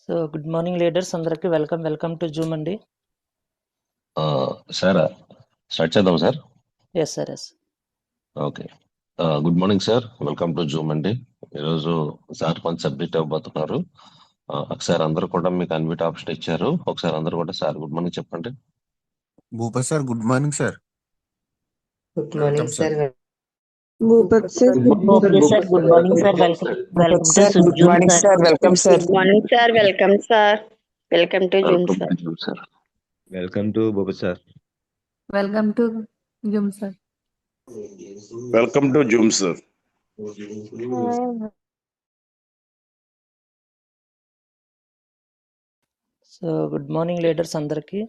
So good morning leaders అందరికి welcome to Zoom అండి. Sir start చేద్దాం sir. Yes sir yes. Okay. Good morning sir, welcome to Zoom అండి. ఈరోజు sir కొంచెం subject అవ్వబోతున్నారు. ఒకసారి అందరూ కూడా మీకు అన్మ్యూట్ ఆప్షన్ ఇచ్చారు. ఒకసారి అందరూ కూడా సార్ గుడ్ మార్నింగ్ చెప్పండి. Bhupat sir good morning sir. Good morning welcome sir. Sir. Bhupat sir okay sir, good morning sir, welcome to sir good Zoom morning sir. Sir welcome sir. Good morning sir. Welcome sir. Welcome to Zoom sir. Sir welcome to Bhupat sir. Welcome to Zoom sir. Welcome to Zoom sir. So good morning leaders అందరికి.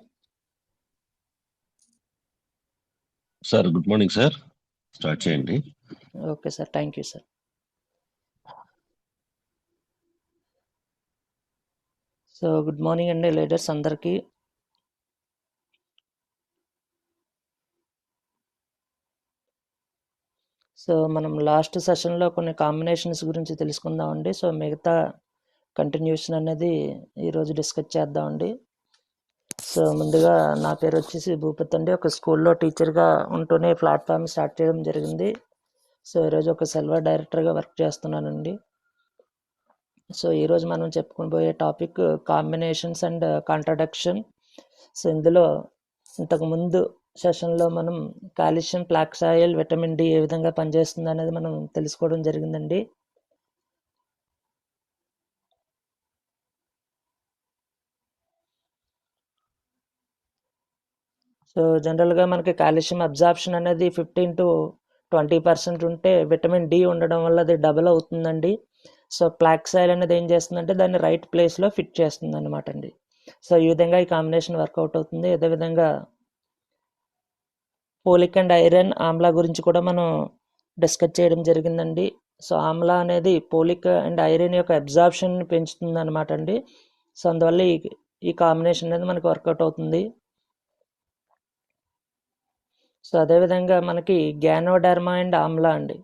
Sir good morning sir, start చేయండి. Okay sir, thank you sir. So good morning అండి leaders అందరికి. So మనం last సెషన్లో కొన్ని combinations గురించి తెలుసుకుందామండి. So మిగతా కంటిన్యూషన్ అనేది ఈరోజు డిస్కస్ చేద్దామండి. సో ముందుగా నా పేరు వచ్చేసి భూపత్ అండి. ఒక స్కూల్లో టీచర్గా ఉంటూనే ప్లాట్ఫామ్ స్టార్ట్ చేయడం జరిగింది. సో ఈరోజు ఒక సిల్వర్ డైరెక్టర్గా వర్క్ చేస్తున్నానండి. సో ఈరోజు మనం చెప్పుకొని పోయే topic combinations and contradiction. So ఇందులో ఇంతకుముందు సెషన్లో మనం కాల్షియం, ప్లాక్సాయిల్, విటమిన్ డి ఏ విధంగా పనిచేస్తుంది అనేది మనం తెలుసుకోవడం జరిగిందండి. సో జనరల్గా మనకి కాల్షియం అబ్జార్ప్షన్ అనేది 15 to 20% ఉంటే విటమిన్ డి ఉండడం వల్ల అది డబుల్ అవుతుందండి. సో ప్లాక్సాయిల్ అనేది ఏం చేస్తుందంటే దాన్ని రైట్ ప్లేస్లో ఫిట్ చేస్తుంది అనమాట అండి. సో ఈ విధంగా ఈ కాంబినేషన్ వర్కౌట్ అవుతుంది. అదేవిధంగా పోలిక్ అండ్ ఐరన్, ఆమ్లా గురించి కూడా మనం డిస్కస్ చేయడం జరిగిందండి. సో ఆమ్లా అనేది పోలిక్ అండ్ ఐరన్ యొక్క అబ్జార్ప్షన్ పెంచుతుంది అనమాట అండి. సో అందువల్ల ఈ కాంబినేషన్ అనేది మనకి వర్కౌట్ అవుతుంది. సో అదేవిధంగా మనకి గ్యానోడర్మా అండ్ ఆమ్లా అండి.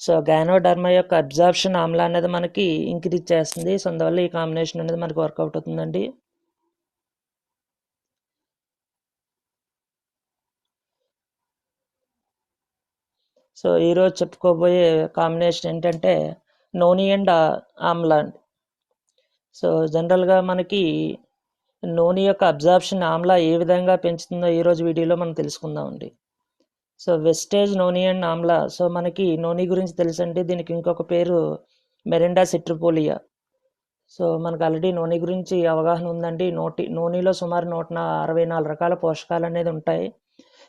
సో గ్యానోడర్మా యొక్క అబ్జార్ప్షన్ ఆమ్లా అనేది మనకి ఇంక్రీజ్ చేస్తుంది. సో అందువల్ల ఈ కాంబినేషన్ అనేది మనకి వర్కౌట్ అవుతుందండి. సో ఈరోజు చెప్పుకోబోయే కాంబినేషన్ ఏంటంటే నోని అండ్ ఆమ్లా అండి. సో జనరల్గా మనకి నోని యొక్క అబ్జార్ప్షన్ ఆమ్లా ఏ విధంగా పెంచుతుందో ఈరోజు వీడియోలో మనం తెలుసుకుందామండి. సో వెస్టేజ్ నోని అండ్ ఆమ్లా. సో మనకి నోని గురించి తెలుసండి, దీనికి ఇంకొక పేరు మెరిండా సిట్రిపోలియా. సో మనకు ఆల్రెడీ నోని గురించి అవగాహన ఉందండి. నోనిలో సుమారు 164 రకాల పోషకాలు అనేది ఉంటాయి.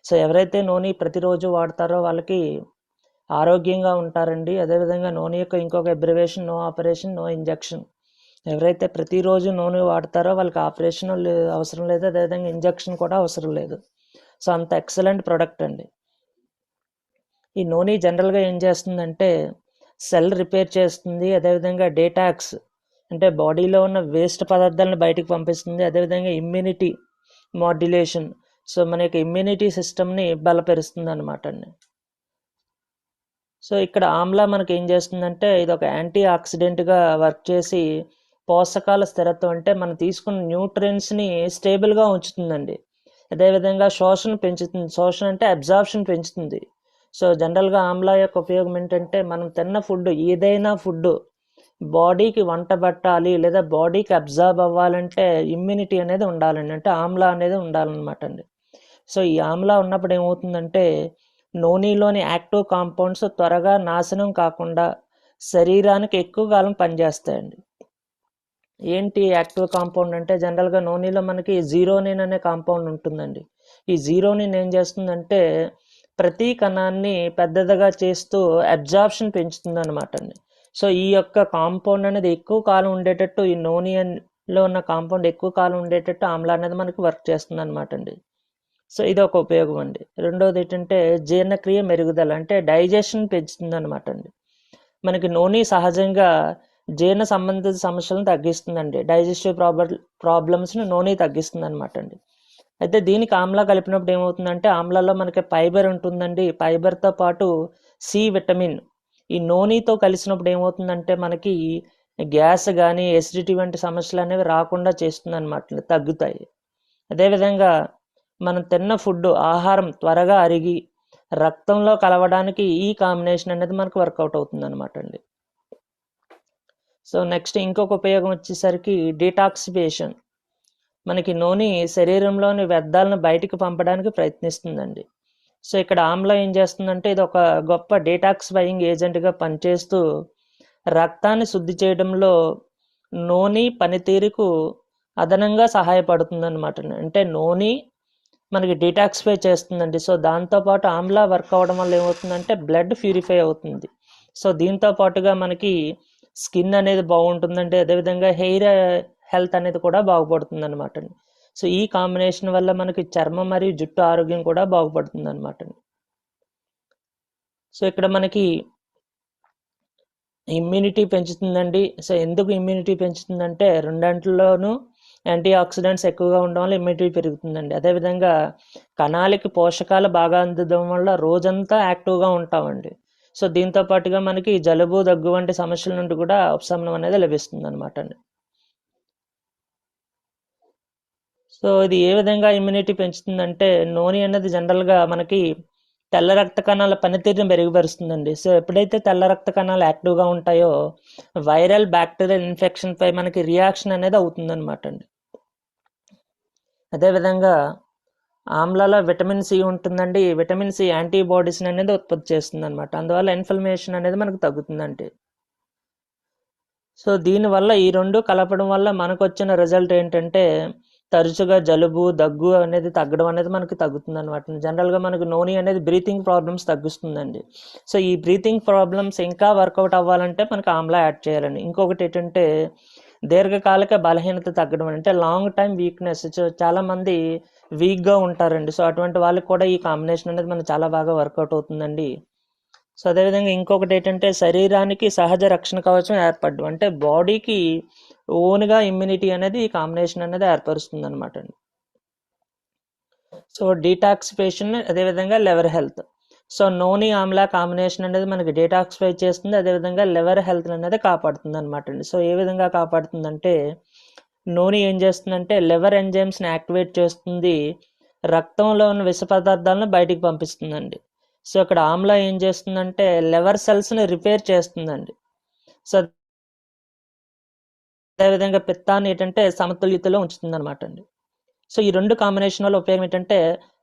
సో ఎవరైతే నోని ప్రతిరోజు వాడతారో వాళ్ళకి ఆరోగ్యంగా ఉంటారండి. అదేవిధంగా నోని యొక్క ఇంకొక abbreviation no operation no injection. ఎవరైతే ప్రతిరోజు నూనె వాడతారో వాళ్ళకి ఆపరేషన్ అవసరం లేదు, అదేవిధంగా ఇంజెక్షన్ కూడా అవసరం లేదు. సో అంత ఎక్సలెంట్ ప్రోడక్ట్ అండి. ఈ నూనె జనరల్గా ఏం చేస్తుందంటే సెల్ రిపేర్ చేస్తుంది, అదేవిధంగా డేటాక్స్ అంటే బాడీలో ఉన్న వేస్ట్ పదార్థాలను బయటకు పంపిస్తుంది, అదేవిధంగా ఇమ్యూనిటీ మాడ్యులేషన్. సో మన యొక్క ఇమ్యూనిటీ సిస్టమ్ని బలపరుస్తుంది అనమాట అండి. సో ఇక్కడ ఆమ్లా మనకి ఏం చేస్తుందంటే ఇది ఒక యాంటీ ఆక్సిడెంట్గా వర్క్ చేసి పోషకాల స్థిరత్వం అంటే మనం తీసుకున్న న్యూట్రియన్స్ని స్టేబుల్గా ఉంచుతుందండి. అదేవిధంగా శోషణ పెంచుతుంది. శోషణ అంటే అబ్జార్ప్షన్ పెంచుతుంది. సో జనరల్గా ఆమ్లా యొక్క ఉపయోగం ఏంటంటే మనం తిన్న ఫుడ్ ఏదైనా ఫుడ్ బాడీకి వంట పట్టాలి లేదా బాడీకి అబ్జార్బ్ అవ్వాలంటే ఇమ్యూనిటీ అనేది ఉండాలండి, అంటే ఆమ్లా అనేది ఉండాలన్నమాట అండి. సో ఈ ఆమ్లా ఉన్నప్పుడు ఏమవుతుందంటే నూనెలోని యాక్టివ్ కాంపౌండ్స్ త్వరగా నాశనం కాకుండా శరీరానికి ఎక్కువ కాలం పనిచేస్తాయండి. ఏంటి యాక్టివ్ కాంపౌండ్ అంటే జనరల్గా నూనెలో మనకి జీరోనిన్ అనే కాంపౌండ్ ఉంటుందండి. ఈ జీరోనిన్ ఏం చేస్తుందంటే ప్రతి కణాన్ని పెద్దదిగా చేస్తూ అబ్జార్ప్షన్ పెంచుతుంది అనమాట అండి. సో ఈ యొక్క కాంపౌండ్ అనేది ఎక్కువ కాలం ఉండేటట్టు, ఈ నూనెలో ఉన్న కాంపౌండ్ ఎక్కువ కాలం ఉండేటట్టు ఆమ్లా అనేది మనకి వర్క్ చేస్తుంది అనమాట అండి. సో ఇది ఒక ఉపయోగం అండి. రెండోది ఏంటంటే జీర్ణక్రియ మెరుగుదల అంటే డైజెషన్ పెంచుతుంది అనమాట అండి. మనకి నూనె సహజంగా జీర్ణ సంబంధిత సమస్యలను తగ్గిస్తుందండి. డైజెస్టివ్ ప్రాబ్లమ్స్ని నూనె తగ్గిస్తుంది అనమాట అండి. అయితే దీనికి ఆమ్లా కలిపినప్పుడు ఏమవుతుందంటే ఆమ్లాలో మనకి ఫైబర్ ఉంటుందండి. ఫైబర్తో పాటు సి విటమిన్ ఈ నూనెతో కలిసినప్పుడు ఏమవుతుందంటే మనకి గ్యాస్ కానీ ఎసిడిటీ వంటి సమస్యలు అనేవి రాకుండా చేస్తుంది అనమాట, తగ్గుతాయి. అదేవిధంగా మనం తిన్న ఫుడ్ ఆహారం త్వరగా అరిగి రక్తంలో కలవడానికి ఈ కాంబినేషన్ అనేది మనకు వర్కౌట్ అవుతుంది అనమాట అండి. సో నెక్స్ట్ ఇంకొక ఉపయోగం వచ్చేసరికి డీటాక్సిఫికేషన్. మనకి నూనె శరీరంలోని వ్యర్థాలను బయటికి పంపడానికి ప్రయత్నిస్తుందండి. సో ఇక్కడ ఆమ్లా ఏం చేస్తుందంటే ఇది ఒక గొప్ప డీటాక్సిఫైయింగ్ ఏజెంట్గా పనిచేస్తూ రక్తాన్ని శుద్ధి చేయడంలో నూనె పనితీరుకు అదనంగా సహాయపడుతుంది అనమాట. అంటే నూనె మనకి డీటాక్సిఫై చేస్తుందండి. సో దాంతోపాటు ఆమ్లా వర్క్ అవ్వడం వల్ల ఏమవుతుందంటే బ్లడ్ ప్యూరిఫై అవుతుంది. సో దీంతో పాటుగా మనకి స్కిన్ అనేది బాగుంటుందండి. అదేవిధంగా హెయిర్ హెల్త్ అనేది కూడా బాగుపడుతుంది అనమాట. సో ఈ కాంబినేషన్ వల్ల మనకి చర్మం మరియు జుట్టు ఆరోగ్యం కూడా బాగుపడుతుంది అనమాట. సో ఇక్కడ మనకి ఇమ్యూనిటీ పెంచుతుందండి. సో ఎందుకు ఇమ్యూనిటీ పెంచుతుందంటే రెండంట్లోనూ యాంటీ ఆక్సిడెంట్స్ ఎక్కువగా ఉండడం వల్ల ఇమ్యూనిటీ పెరుగుతుందండి. అదేవిధంగా కణాలకి పోషకాలు బాగా అందడం వల్ల రోజంతా యాక్టివ్గా ఉంటామండి. సో దీంతో పాటుగా మనకి జలుబు దగ్గు వంటి సమస్యల నుండి కూడా ఉపశమనం అనేది లభిస్తుంది అనమాట అండి. సో ఇది ఏ విధంగా ఇమ్యూనిటీ పెంచుతుందంటే నూనె అనేది జనరల్గా మనకి తెల్ల రక్త కణాల పనితీరుని మెరుగుపరుస్తుందండి. సో ఎప్పుడైతే తెల్ల రక్త కణాలు యాక్టివ్గా ఉంటాయో వైరల్ బ్యాక్టీరియల్ ఇన్ఫెక్షన్ పై మనకి రియాక్షన్ అనేది అవుతుందన్నమాట అండి. అదేవిధంగా ఆమ్లాలో విటమిన్ సి ఉంటుందండి. విటమిన్ సి యాంటీబాడీస్ అనేది ఉత్పత్తి చేస్తుంది అనమాట. అందువల్ల ఇన్ఫ్లమేషన్ అనేది మనకు తగ్గుతుందండి. సో దీనివల్ల ఈ రెండు కలపడం వల్ల మనకు వచ్చిన రిజల్ట్ ఏంటంటే తరచుగా జలుబు దగ్గు అనేది తగ్గడం అనేది మనకి తగ్గుతుంది అనమాట. జనరల్గా మనకు నూనె అనేది బ్రీతింగ్ ప్రాబ్లమ్స్ తగ్గిస్తుందండి. సో ఈ బ్రీతింగ్ ప్రాబ్లమ్స్ ఇంకా వర్కౌట్ అవ్వాలంటే మనకి ఆమ్లా యాడ్ చేయాలండి. ఇంకొకటి ఏంటంటే దీర్ఘకాలిక బలహీనత తగ్గడం, అంటే లాంగ్ టైం వీక్నెస్. చాలామంది వీక్గా ఉంటారండి. సో అటువంటి వాళ్ళకి కూడా ఈ కాంబినేషన్ అనేది మనకు చాలా బాగా వర్కౌట్ అవుతుందండి. సో అదేవిధంగా ఇంకొకటి ఏంటంటే శరీరానికి సహజ రక్షణ కవచం ఏర్పడడం, అంటే బాడీకి ఓన్గా ఇమ్యూనిటీ అనేది ఈ కాంబినేషన్ అనేది ఏర్పరుస్తుంది అనమాట అండి. సో డీటాక్సిఫికేషన్, అదేవిధంగా లివర్ హెల్త్. సో నూనె ఆమ్లా కాంబినేషన్ అనేది మనకి డీటాక్సిఫై చేస్తుంది, అదేవిధంగా లివర్ హెల్త్ అనేది కాపాడుతుంది అనమాట అండి. సో ఏ విధంగా కాపాడుతుందంటే నూనె ఏం చేస్తుందంటే లివర్ ఎంజైమ్స్ని యాక్టివేట్ చేస్తుంది, రక్తంలో ఉన్న విష పదార్థాలను బయటికి పంపిస్తుందండి. సో ఇక్కడ ఆమ్లా ఏం చేస్తుందంటే లివర్ సెల్స్ని రిపేర్ చేస్తుందండి. సో అదేవిధంగా పిత్తాన్ని ఏంటంటే సమతుల్యతలో ఉంచుతుంది అనమాట అండి. సో ఈ రెండు కాంబినేషన్ వల్ల ఉపయోగం ఏంటంటే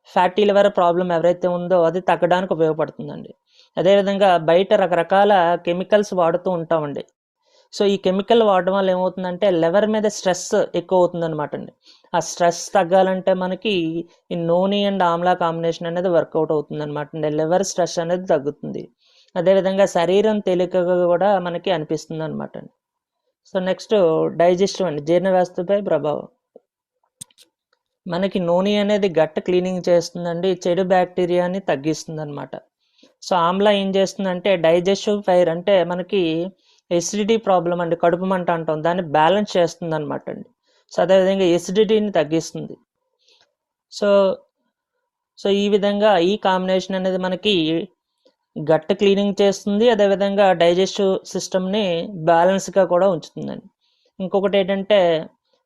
ఫ్యాటీ లివర్ ప్రాబ్లం ఎవరైతే ఉందో అది తగ్గడానికి ఉపయోగపడుతుందండి. అదేవిధంగా బయట రకరకాల కెమికల్స్ వాడుతూ ఉంటామండి. సో ఈ కెమికల్ వాడడం వల్ల ఏమవుతుందంటే లివర్ మీద స్ట్రెస్ ఎక్కువ అవుతుంది అనమాట అండి. ఆ స్ట్రెస్ తగ్గాలంటే మనకి ఈ నూనె అండ్ ఆమ్లా కాంబినేషన్ అనేది వర్కౌట్ అవుతుంది అనమాట అండి. లివర్ స్ట్రెస్ అనేది తగ్గుతుంది, అదేవిధంగా శరీరం తేలికగా కూడా మనకి అనిపిస్తుంది అనమాట అండి. సో నెక్స్ట్ డైజెస్టివ్ అండి, జీర్ణ వ్యవస్థపై ప్రభావం. మనకి నూనె అనేది గట్ క్లీనింగ్ చేస్తుందండి, చెడు బ్యాక్టీరియాని తగ్గిస్తుంది అనమాట. సో ఆమ్లా ఏం చేస్తుందంటే డైజెస్టివ్ ఫైర్, అంటే మనకి ఎసిడిటీ ప్రాబ్లం అండి, కడుపు మంట అంటాం, దాన్ని బ్యాలెన్స్ చేస్తుంది అనమాట అండి. సో అదేవిధంగా ఎసిడిటీని తగ్గిస్తుంది. సో ఈ విధంగా ఈ కాంబినేషన్ అనేది మనకి గట్ క్లీనింగ్ చేస్తుంది, అదేవిధంగా డైజెస్టివ్ సిస్టమ్ని బ్యాలెన్స్గా కూడా ఉంచుతుందండి. ఇంకొకటి ఏంటంటే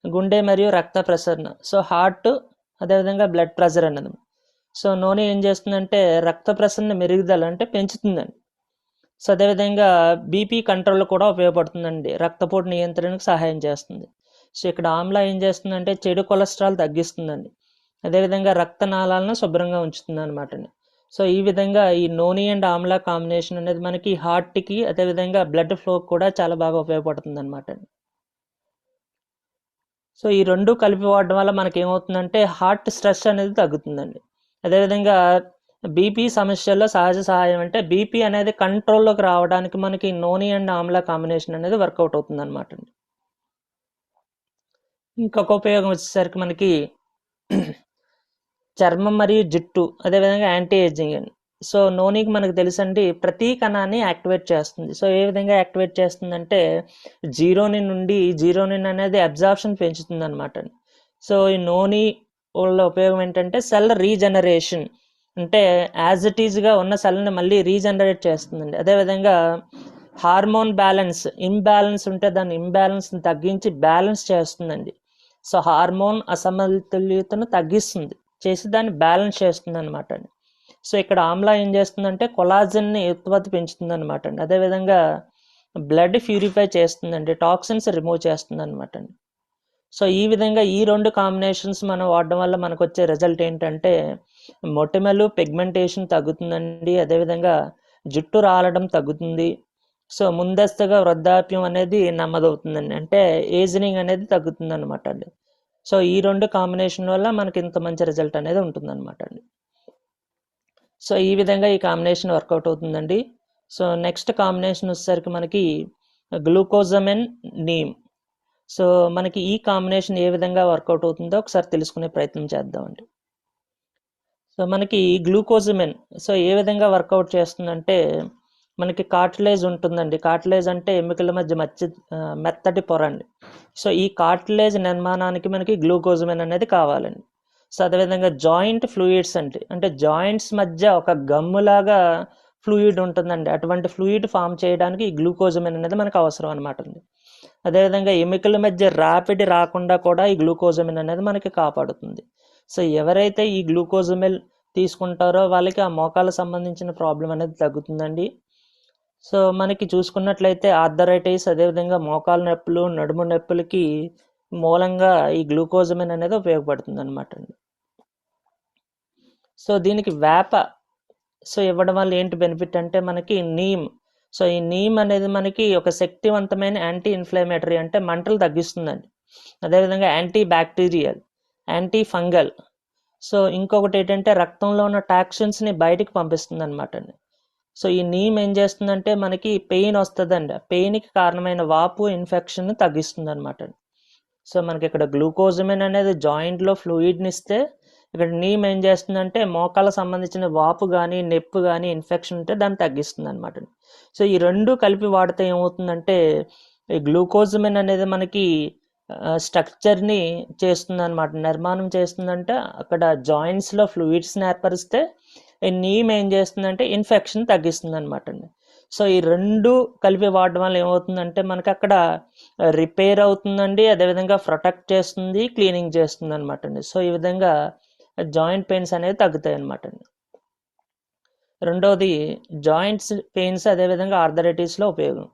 గుండె మరియు రక్త ప్రసరణ, సో హార్ట్ అదేవిధంగా బ్లడ్ ప్రెషర్ అన్నది. సో నూనె ఏం చేస్తుందంటే రక్త ప్రసరణ మెరుగుదల అంటే పెంచుతుందండి. సో అదేవిధంగా బీపీ కంట్రోల్ కూడా ఉపయోగపడుతుందండి, రక్తపోటు నియంత్రణకు సహాయం చేస్తుంది. సో ఇక్కడ ఆమ్లా ఏం చేస్తుందంటే చెడు కొలెస్ట్రాల్ తగ్గిస్తుందండి, అదేవిధంగా రక్తనాళాలను శుభ్రంగా ఉంచుతుంది అనమాట అండి. సో ఈ విధంగా ఈ నూనె అండ్ ఆమ్లా కాంబినేషన్ అనేది మనకి హార్ట్కి అదేవిధంగా బ్లడ్ ఫ్లో కూడా చాలా బాగా ఉపయోగపడుతుంది అనమాట అండి. సో ఈ రెండు కలిపి వాడడం వల్ల మనకి ఏమవుతుందంటే హార్ట్ స్ట్రెస్ అనేది తగ్గుతుందండి. అదేవిధంగా బీపీ సమస్యల్లో సహజ సహాయం, అంటే బీపీ అనేది కంట్రోల్లోకి రావడానికి మనకి నూనె అండ్ ఆమ్లా కాంబినేషన్ అనేది వర్కౌట్ అవుతుంది అనమాట అండి. ఇంకొక ఉపయోగం వచ్చేసరికి మనకి చర్మం మరియు జుట్టు, అదేవిధంగా యాంటీ ఏజింగ్ అండి. సో నూనెకి మనకు తెలుసండి ప్రతి కణాన్ని యాక్టివేట్ చేస్తుంది. సో ఏ విధంగా యాక్టివేట్ చేస్తుందంటే జీరోనిన్ అనేది అబ్జార్ప్షన్ పెంచుతుంది అనమాట అండి. సో ఈ నూనె వల్ల ఉపయోగం ఏంటంటే సెల్ రీజనరేషన్, అంటే యాజ్ ఇట్ ఈజ్గా ఉన్న సెల్ని మళ్ళీ రీజనరేట్ చేస్తుందండి. అదేవిధంగా హార్మోన్ బ్యాలెన్స్ ఇంబ్యాలెన్స్ ఉంటే దాన్ని ఇంబ్యాలెన్స్ని తగ్గించి బ్యాలెన్స్ చేస్తుందండి. సో హార్మోన్ అసమతుల్యతను తగ్గిస్తుంది, చేసి దాన్ని బ్యాలెన్స్ చేస్తుంది అనమాట అండి. సో ఇక్కడ ఆమ్లా ఏం చేస్తుందంటే కొలాజన్ని ఉత్పత్తి పెంచుతుంది అనమాట అండి. అదేవిధంగా బ్లడ్ ప్యూరిఫై చేస్తుందండి, టాక్సిన్స్ రిమూవ్ చేస్తుంది అనమాట అండి. సో ఈ విధంగా ఈ 2 కాంబినేషన్స్ మనం వాడడం వల్ల మనకు వచ్చే రిజల్ట్ ఏంటంటే మొటిమలు పిగ్మెంటేషన్ తగ్గుతుందండి, అదేవిధంగా జుట్టు రాలడం తగ్గుతుంది. సో ముందస్తుగా వృద్ధాప్యం అనేది నెమ్మదవుతుందండి, అంటే ఏజింగ్ అనేది తగ్గుతుంది అనమాట అండి. సో ఈ 2 కాంబినేషన్ వల్ల మనకి ఇంత మంచి రిజల్ట్ అనేది ఉంటుంది అనమాట అండి. సో ఈ విధంగా ఈ కాంబినేషన్ వర్కౌట్ అవుతుందండి. సో నెక్స్ట్ కాంబినేషన్ వచ్చేసరికి మనకి గ్లూకోజమిన్ నీమ్. సో మనకి ఈ కాంబినేషన్ ఏ విధంగా వర్కౌట్ అవుతుందో ఒకసారి తెలుసుకునే ప్రయత్నం చేద్దామండి. సో మనకి గ్లూకోజమిన్ సో ఏ విధంగా వర్కౌట్ చేస్తుందంటే మనకి కార్టిలేజ్ ఉంటుందండి. కార్టిలేజ్ అంటే ఎముకల మధ్య మెత్తటి పొర అండి. సో ఈ కార్టిలేజ్ నిర్మాణానికి మనకి గ్లూకోజమిన్ అనేది కావాలండి. సో అదేవిధంగా జాయింట్ ఫ్లూయిడ్స్ అంటే జాయింట్స్ మధ్య ఒక గమ్ములాగా ఫ్లూయిడ్ ఉంటుందండి. అటువంటి ఫ్లూయిడ్ ఫామ్ చేయడానికి ఈ గ్లూకోజమిన్ అనేది మనకు అవసరం అనమాట అండి. అదేవిధంగా ఎముకల మధ్య రాపిడి రాకుండా కూడా ఈ గ్లూకోజమిన్ అనేది మనకి కాపాడుతుంది. సో ఎవరైతే ఈ గ్లూకోజమిన్ తీసుకుంటారో వాళ్ళకి ఆ మోకాలకు సంబంధించిన ప్రాబ్లం అనేది తగ్గుతుందండి. సో మనకి చూసుకున్నట్లయితే ఆర్థరైటిస్, అదేవిధంగా మోకాలు నొప్పులు, నడుము నొప్పులకి మూలంగా ఈ గ్లూకోజమిన్ అనేది ఉపయోగపడుతుంది అనమాట అండి. సో దీనికి వేప సో ఇవ్వడం వల్ల ఏంటి బెనిఫిట్ అంటే మనకి నీమ్. సో ఈ నీమ్ అనేది మనకి ఒక శక్తివంతమైన యాంటీ ఇన్ఫ్లమేటరీ, అంటే మంటలు తగ్గిస్తుందండి. అదేవిధంగా anti bacterial, anti fungal. So ఇంకొకటి ఏంటంటే రక్తంలో ఉన్న టాక్సిన్స్ని బయటికి పంపిస్తుంది అనమాట అండి. సో ఈ నీమ్ ఏం చేస్తుందంటే మనకి పెయిన్ వస్తుందండి, ఆ పెయిన్కి కారణమైన వాపు ఇన్ఫెక్షన్ తగ్గిస్తుంది అనమాట అండి. సో మనకి ఇక్కడ గ్లూకోజమిన్ అనేది జాయింట్లో ఫ్లూయిడ్ని ఇస్తే, ఇక్కడ నీమ్ ఏం చేస్తుందంటే మోకాలకు సంబంధించిన వాపు కానీ నొప్పి కానీ ఇన్ఫెక్షన్ ఉంటే దాన్ని తగ్గిస్తుంది అనమాట. సో ఈ 2 కలిపి వాడితే ఏమవుతుందంటే ఈ గ్లూకోజమిన్ అనేది మనకి స్ట్రక్చర్ని చేస్తుంది అనమాట, నిర్మాణం చేస్తుందంటే అక్కడ జాయింట్స్లో ఫ్లూయిడ్స్ని ఏర్పరిస్తే ఈ నీమ్ ఏం చేస్తుందంటే ఇన్ఫెక్షన్ తగ్గిస్తుంది అనమాట అండి. సో ఈ 2 కలిపి వాడడం వల్ల ఏమవుతుందంటే మనకి అక్కడ రిపేర్ అవుతుందండి, అదేవిధంగా ప్రొటెక్ట్ చేస్తుంది, క్లీనింగ్ చేస్తుంది అనమాట అండి. సో ఈ విధంగా జాయింట్ పెయిన్స్ అనేది తగ్గుతాయి అనమాట అండి. రెండవది జాయింట్స్ పెయిన్స్, అదేవిధంగా ఆర్థరైటిస్లో ఉపయోగం.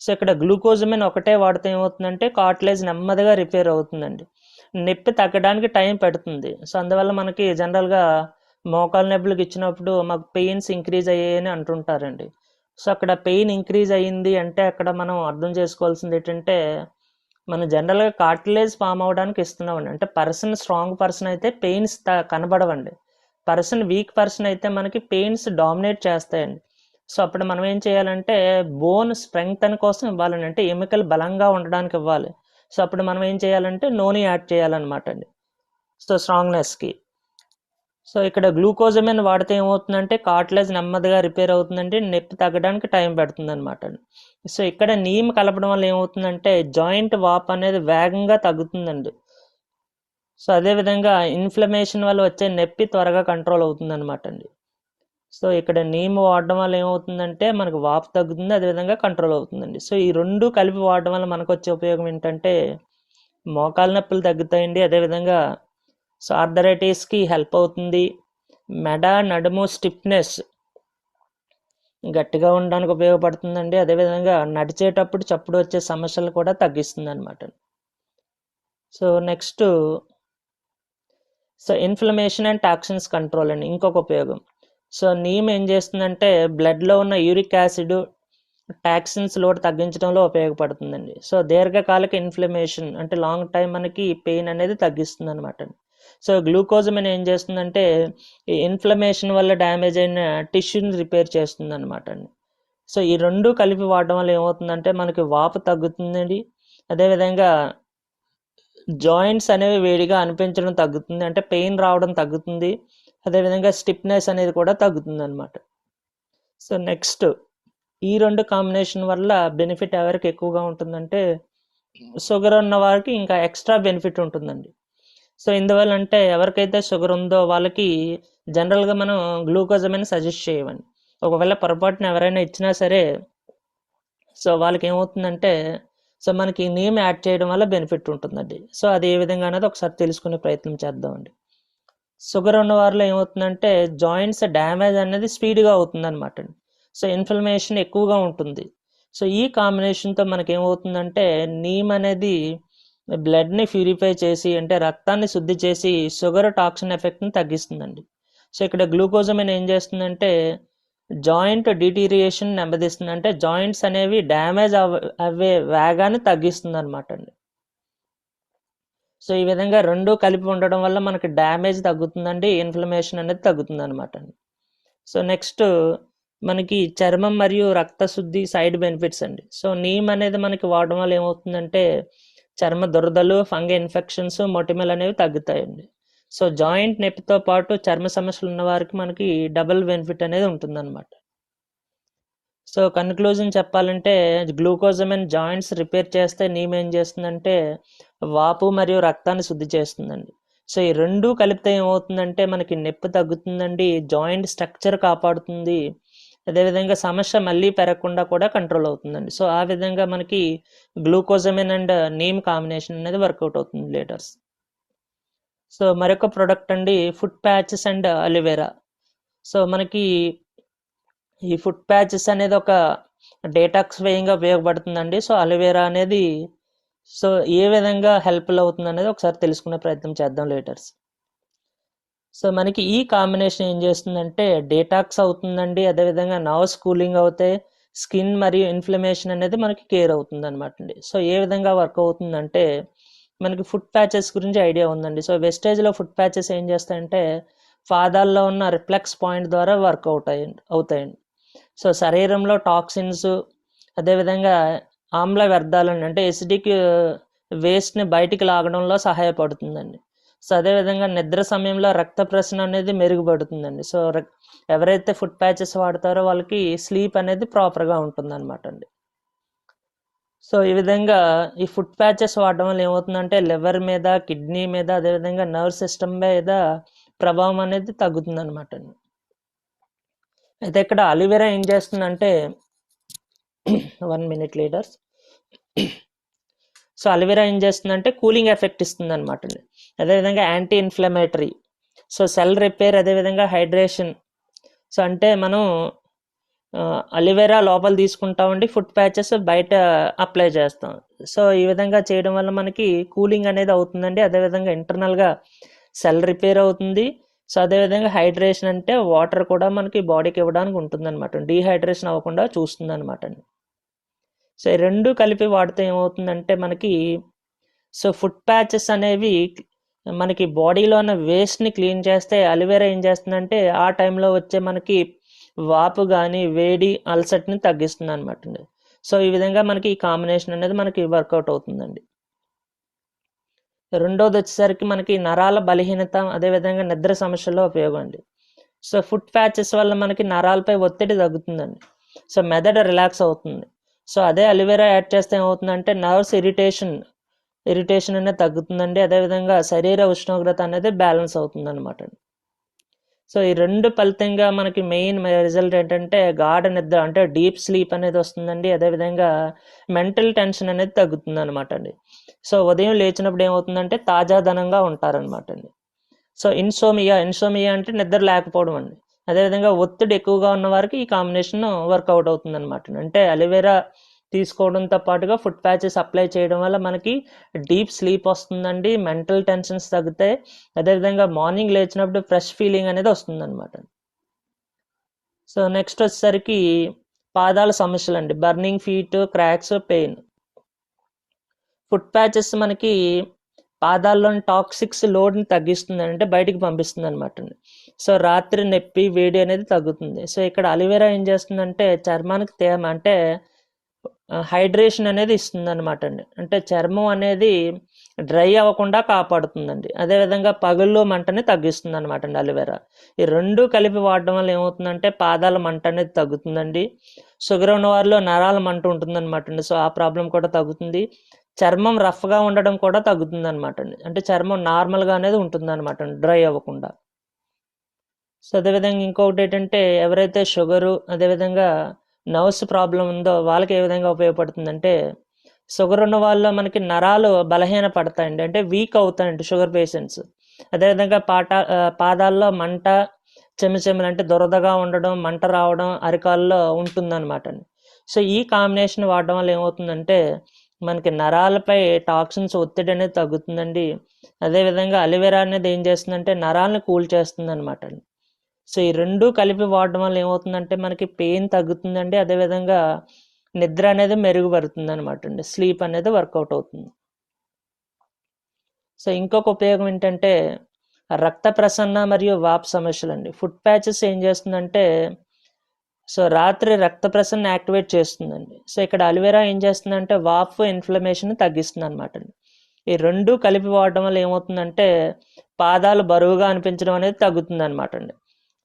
సో ఇక్కడ గ్లూకోజమిన్ ఒకటే వాడితే ఏమవుతుందంటే కార్టిలేజ్ నెమ్మదిగా రిపేర్ అవుతుందండి, నొప్పి తగ్గడానికి టైం పెడుతుంది. సో అందువల్ల మనకి జనరల్గా మోకాలు నొప్పులకు ఇచ్చినప్పుడు మాకు పెయిన్స్ ఇంక్రీజ్ అయ్యాయని అంటుంటారండి. సో అక్కడ పెయిన్ ఇంక్రీజ్ అయ్యింది అంటే అక్కడ మనం అర్థం చేసుకోవాల్సింది ఏంటంటే మనం జనరల్గా కార్టిలేజ్ ఫామ్ అవ్వడానికి ఇస్తున్నామండి. అంటే పర్సన్ స్ట్రాంగ్ పర్సన్ అయితే పెయిన్స్ కనబడవండి, పర్సన్ వీక్ పర్సన్ అయితే మనకి పెయిన్స్ డామినేట్ చేస్తాయండి. సో అప్పుడు మనం ఏం చేయాలంటే బోన్ స్ట్రెంగ్త్ అని కోసం ఇవ్వాలండి, అంటే ఎముకలు బలంగా ఉండడానికి ఇవ్వాలి. సో అప్పుడు మనం ఏం చేయాలంటే నూనె యాడ్ చేయాలన్నమాట అండి, సో స్ట్రాంగ్నెస్కి. సో ఇక్కడ గ్లూకోజమిన్ వాడితే ఏమవుతుందంటే కార్టిలేజ్ నెమ్మదిగా రిపేర్ అవుతుందండి, నొప్పి తగ్గడానికి టైం పడుతుంది అనమాట అండి. సో ఇక్కడ నీమ్ కలపడం వల్ల ఏమవుతుందంటే జాయింట్ వాప్ అనేది వేగంగా తగ్గుతుందండి. సో అదేవిధంగా ఇన్ఫ్లమేషన్ వల్ల వచ్చే నొప్పి త్వరగా కంట్రోల్ అవుతుంది అనమాట అండి. సో ఇక్కడ నీమ్ వాడడం వల్ల ఏమవుతుందంటే మనకు వాపు తగ్గుతుంది, అదేవిధంగా కంట్రోల్ అవుతుందండి. సో ఈ 2 కలిపి వాడడం వల్ల మనకు వచ్చే ఉపయోగం ఏంటంటే మోకాలు నొప్పులు తగ్గుతాయండి, అదేవిధంగా సో ఆర్థరైటిస్కి హెల్ప్ అవుతుంది, మెడ నడుము స్టిఫ్నెస్ గట్టిగా ఉండడానికి ఉపయోగపడుతుందండి, అదేవిధంగా నడిచేటప్పుడు చప్పుడు వచ్చే సమస్యలు కూడా తగ్గిస్తుంది అనమాట. So next so inflammation and toxins control అండి ఇంకొక ఉపయోగం. సో నీమ్ ఏం చేస్తుందంటే బ్లడ్లో ఉన్న యూరిక్ యాసిడ్ టాక్సిన్స్ లోడ్ తగ్గించడంలో ఉపయోగపడుతుందండి. సో దీర్ఘకాలిక ఇన్ఫ్లమేషన్ అంటే లాంగ్ టైం మనకి పెయిన్ అనేది తగ్గిస్తుంది అనమాట. సో గ్లూకోజమిన్ ఏం చేస్తుందంటే ఈ ఇన్ఫ్లమేషన్ వల్ల డ్యామేజ్ అయిన టిష్యూని రిపేర్ చేస్తుంది అనమాట అండి. సో ఈ 2 కలిపి వాడడం వల్ల ఏమవుతుందంటే మనకి వాపు తగ్గుతుందండి, అదేవిధంగా జాయింట్స్ అనేవి వేడిగా అనిపించడం తగ్గుతుంది, అంటే పెయిన్ రావడం తగ్గుతుంది, అదేవిధంగా స్టిఫ్నెస్ అనేది కూడా తగ్గుతుంది అనమాట. సో నెక్స్ట్ ఈ 2 కాంబినేషన్ వల్ల బెనిఫిట్ ఎవరికి ఎక్కువగా ఉంటుందంటే షుగర్ ఉన్న వారికి ఇంకా ఎక్స్ట్రా బెనిఫిట్ ఉంటుందండి. సో ఇందువల్ల అంటే ఎవరికైతే షుగర్ ఉందో వాళ్ళకి జనరల్గా మనం గ్లూకోజమిన్ సజెస్ట్ చేయమండి. ఒకవేళ పొరపాటున ఎవరైనా ఇచ్చినా సరే సో వాళ్ళకి ఏమవుతుందంటే సో మనకి నీమ్ యాడ్ చేయడం వల్ల బెనిఫిట్ ఉంటుందండి. సో అది ఏ విధంగా అనేది ఒకసారి తెలుసుకునే ప్రయత్నం చేద్దామండి. షుగర్ ఉన్న వారిలో ఏమవుతుందంటే జాయింట్స్ డ్యామేజ్ అనేది స్పీడ్గా అవుతుంది అనమాట అండి. సో ఇన్ఫ్లమేషన్ ఎక్కువగా ఉంటుంది. సో ఈ కాంబినేషన్తో మనకి ఏమవుతుందంటే నీమ్ అనేది బ్లడ్ని ప్యూరిఫై చేసి అంటే రక్తాన్ని శుద్ధి చేసి షుగర్ టాక్సిన్ ఎఫెక్ట్ని తగ్గిస్తుందండి. సో ఇక్కడ గ్లూకోజమైన్ ఏం చేస్తుందంటే జాయింట్ డిటీరియేషన్ నెమ్మదిస్తుంది, అంటే జాయింట్స్ అనేవి డ్యామేజ్ అవే వేగాన్ని తగ్గిస్తుంది అనమాట అండి. సో ఈ విధంగా రెండు కలిపి ఉండడం వల్ల మనకి డ్యామేజ్ తగ్గుతుందండి, ఇన్ఫ్లమేషన్ అనేది తగ్గుతుంది అనమాట అండి. సో నెక్స్ట్ మనకి చర్మం మరియు రక్తశుద్ధి సైడ్ బెనిఫిట్స్ అండి. సో నీమ్ అనేది మనకి వాడడం వల్ల ఏమవుతుందంటే చర్మ దురదలు, ఫంగై ఇన్ఫెక్షన్స్, మొటిమలు అనేవి తగ్గుతాయండి. సో జాయింట్ నొప్పితో పాటు చర్మ సమస్యలు ఉన్న వారికి మనకి డబుల్ బెనిఫిట్ అనేది ఉంటుందన్నమాట. సో కన్క్లూజన్ చెప్పాలంటే గ్లూకోజమైన్ జాయింట్స్ రిపేర్ చేస్తే నీమ్ ఏం చేస్తుందంటే వాపు మరియు రక్తాన్ని శుద్ధి చేస్తుందండి. సో ఈ రెండు కలిపితే ఏమవుతుందంటే మనకి నొప్పి తగ్గుతుందండి, జాయింట్ స్ట్రక్చర్ కాపాడుతుంది, అదేవిధంగా సమస్య మళ్ళీ పెరగకుండా కూడా కంట్రోల్ అవుతుందండి. సో ఆ విధంగా మనకి గ్లూకోజమైన్ అండ్ నీమ్ కాంబినేషన్ అనేది వర్కౌట్ అవుతుంది లీటర్స్. సో మరొక ప్రోడక్ట్ అండి foot patches and aloe vera. So మనకి ఈ ఫుట్ ప్యాచెస్ అనేది ఒక డేటాక్స్ వేయంగా ఉపయోగపడుతుందండి. సో అలోవెరా అనేది సో ఏ విధంగా హెల్ప్ఫుల్ అవుతుంది అనేది ఒకసారి తెలుసుకునే ప్రయత్నం చేద్దాం లీటర్స్. సో మనకి ఈ కాంబినేషన్ ఏం చేస్తుందంటే డేటాక్స్ అవుతుందండి, అదేవిధంగా నర్వ్స్ కూలింగ్ అవుతాయి, స్కిన్ మరియు ఇన్ఫ్లమేషన్ అనేది మనకి కేర్ అవుతుంది అనమాట అండి. సో ఏ విధంగా వర్క్ అవుతుందంటే మనకి ఫుట్ ప్యాచెస్ గురించి ఐడియా ఉందండి. సో వెస్టేజ్లో ఫుట్ ప్యాచెస్ ఏం చేస్తాయంటే పాదాల్లో ఉన్న రిఫ్లెక్స్ పాయింట్ ద్వారా వర్క్ అవుతాయండి. సో శరీరంలో టాక్సిన్స్, అదేవిధంగా ఆమ్ల వ్యర్థాలను అంటే ఎసిడిక్ వేస్ట్ని బయటికి లాగడంలో సహాయపడుతుందండి. సో అదేవిధంగా నిద్ర సమయంలో రక్త ప్రసరణ అనేది మెరుగుపడుతుందండి. సో ఎవరైతే ఫుట్ ప్యాచెస్ వాడతారో వాళ్ళకి స్లీప్ అనేది ప్రాపర్గా ఉంటుంది అనమాట అండి. సో ఈ విధంగా ఈ ఫుట్ ప్యాచెస్ వాడడం వల్ల ఏమవుతుందంటే లివర్ మీద, కిడ్నీ మీద, అదేవిధంగా నర్వ్ సిస్టమ్ మీద ప్రభావం అనేది తగ్గుతుంది అనమాట అండి. అయితే ఇక్కడ అలోవెరా ఏం చేస్తుందంటే 1 minute లీటర్స్. సో అలోవెరా ఏం చేస్తుందంటే కూలింగ్ ఎఫెక్ట్ ఇస్తుంది అనమాట అండి, అదేవిధంగా anti inflammatory, so cell repair, అదేవిధంగా హైడ్రేషన్. సో అంటే మనం అలోవెరా లోపల తీసుకుంటామండి, ఫుట్ ప్యాచెస్ బయట అప్లై చేస్తాం. సో ఈ విధంగా చేయడం వల్ల మనకి కూలింగ్ అనేది అవుతుందండి, అదేవిధంగా ఇంటర్నల్గా సెల్ రిపేర్ అవుతుంది. సో అదేవిధంగా హైడ్రేషన్ అంటే వాటర్ కూడా మనకి బాడీకి ఇవ్వడానికి ఉంటుంది అనమాట, డీహైడ్రేషన్ అవ్వకుండా చూస్తుంది అనమాట అండి. సో ఈ రెండు కలిపి వాడితే ఏమవుతుందంటే మనకి సో ఫుట్ ప్యాచెస్ అనేవి మనకి బాడీలో ఉన్న వేస్ట్ని క్లీన్ చేస్తే, అలోవెరా ఏం చేస్తుందంటే ఆ టైంలో వచ్చే మనకి వాపు కానీ వేడి అల్సర్ని తగ్గిస్తుంది అనమాట అండి. సో ఈ విధంగా మనకి ఈ కాంబినేషన్ అనేది మనకి వర్కౌట్ అవుతుందండి. రెండోది వచ్చేసరికి మనకి నరాల బలహీనత, అదేవిధంగా నిద్ర సమస్యల్లో ఉపయోగం అండి. సో ఫుట్ ప్యాచెస్ వల్ల మనకి నరాలపై ఒత్తిడి తగ్గుతుందండి, సో మెదడు రిలాక్స్ అవుతుంది. సో అదే అలోవెరా యాడ్ చేస్తే ఏమవుతుందంటే నర్వ్స్ ఇరిటేషన్ అనేది తగ్గుతుందండి, అదేవిధంగా శరీర ఉష్ణోగ్రత అనేది బ్యాలెన్స్ అవుతుంది అనమాట. సో ఈ రెండు ఫలితంగా మనకి మెయిన్ రిజల్ట్ ఏంటంటే గాఢ నిద్ర అంటే డీప్ స్లీప్ అనేది వస్తుందండి, అదేవిధంగా మెంటల్ టెన్షన్ అనేది తగ్గుతుంది అనమాట అండి. సో ఉదయం లేచినప్పుడు ఏమవుతుందంటే తాజాదనంగా ఉంటారనమాట అండి. సో ఇన్సోమియా అంటే నిద్ర లేకపోవడం అండి, అదేవిధంగా ఒత్తిడి ఎక్కువగా ఉన్న వారికి ఈ కాంబినేషన్ వర్కౌట్ అవుతుంది అనమాట. అంటే అలోవెరా తీసుకోవడంతో పాటుగా ఫుట్ ప్యాచెస్ అప్లై చేయడం వల్ల మనకి డీప్ స్లీప్ వస్తుందండి, మెంటల్ టెన్షన్స్ తగ్గుతాయి, అదేవిధంగా మార్నింగ్ లేచినప్పుడు ఫ్రెష్ ఫీలింగ్ అనేది వస్తుంది అనమాట. సో నెక్స్ట్ వచ్చేసరికి పాదాల సమస్యలు అండి, burning feet, cracks, pain. Foot patches మనకి పాదాల్లోని టాక్సిక్స్ లోడ్ని తగ్గిస్తుంది, అంటే బయటికి పంపిస్తుంది అనమాట అండి. సో రాత్రి నొప్పి, వేడి అనేది తగ్గుతుంది. సో ఇక్కడ అలోవెరా ఏం చేస్తుందంటే చర్మానికి తేమ అంటే హైడ్రేషన్ అనేది ఇస్తుంది అనమాట అండి, అంటే చర్మం అనేది డ్రై అవ్వకుండా కాపాడుతుందండి, అదేవిధంగా పగుళ్ళు మంటని తగ్గిస్తుంది అనమాట అండి అలోవెరా. ఈ రెండు కలిపి వాడడం వల్ల ఏమవుతుందంటే పాదాల మంట అనేది తగ్గుతుందండి, షుగర్ ఉన్న వారిలో నరాల మంట ఉంటుందన్నమాట అండి, సో ఆ ప్రాబ్లం కూడా తగ్గుతుంది, చర్మం రఫ్గా ఉండడం కూడా తగ్గుతుంది అనమాట అండి, అంటే చర్మం నార్మల్గా అనేది ఉంటుంది అనమాట అండి, డ్రై అవ్వకుండా. సో అదేవిధంగా ఇంకొకటి ఏంటంటే ఎవరైతే షుగరు, అదేవిధంగా నర్వ్స్ ప్రాబ్లం ఉందో వాళ్ళకి ఏ విధంగా ఉపయోగపడుతుందంటే, షుగర్ ఉన్న వాళ్ళలో మనకి నరాలు బలహీన పడతాయండి, అంటే వీక్ అవుతాయండి షుగర్ పేషెంట్స్. అదేవిధంగా పాదాల్లో మంట, చెమిచెమిలు అంటే దురదగా ఉండడం, మంట రావడం అరికాల్లో ఉంటుందన్నమాట అండి. సో ఈ కాంబినేషన్ వాడడం వల్ల ఏమవుతుందంటే మనకి నరాలపై టాక్సిన్స్ ఒత్తిడి అనేది తగ్గుతుందండి. అదేవిధంగా అలివెరా అనేది ఏం చేస్తుందంటే నరాలను కూల్ చేస్తుంది అనమాట అండి. సో ఈ రెండు కలిపి వాడడం వల్ల ఏమవుతుందంటే మనకి పెయిన్ తగ్గుతుందండి. అదేవిధంగా నిద్ర అనేది మెరుగుపడుతుంది అనమాట అండి, స్లీప్ అనేది వర్కౌట్ అవుతుంది. సో ఇంకొక ఉపయోగం ఏంటంటే రక్త ప్రసరణ మరియు వాపు సమస్యలు అండి. ఫుట్ ప్యాచెస్ ఏం చేస్తుందంటే సో రాత్రి రక్త ప్రసరణ యాక్టివేట్ చేస్తుందండి. సో ఇక్కడ అలివెరా ఏం చేస్తుందంటే వాపు ఇన్ఫ్లమేషన్ తగ్గిస్తుంది అనమాట అండి. ఈ రెండు కలిపి వాడడం వల్ల ఏమవుతుందంటే పాదాలు బరువుగా అనిపించడం అనేది తగ్గుతుంది అనమాట అండి.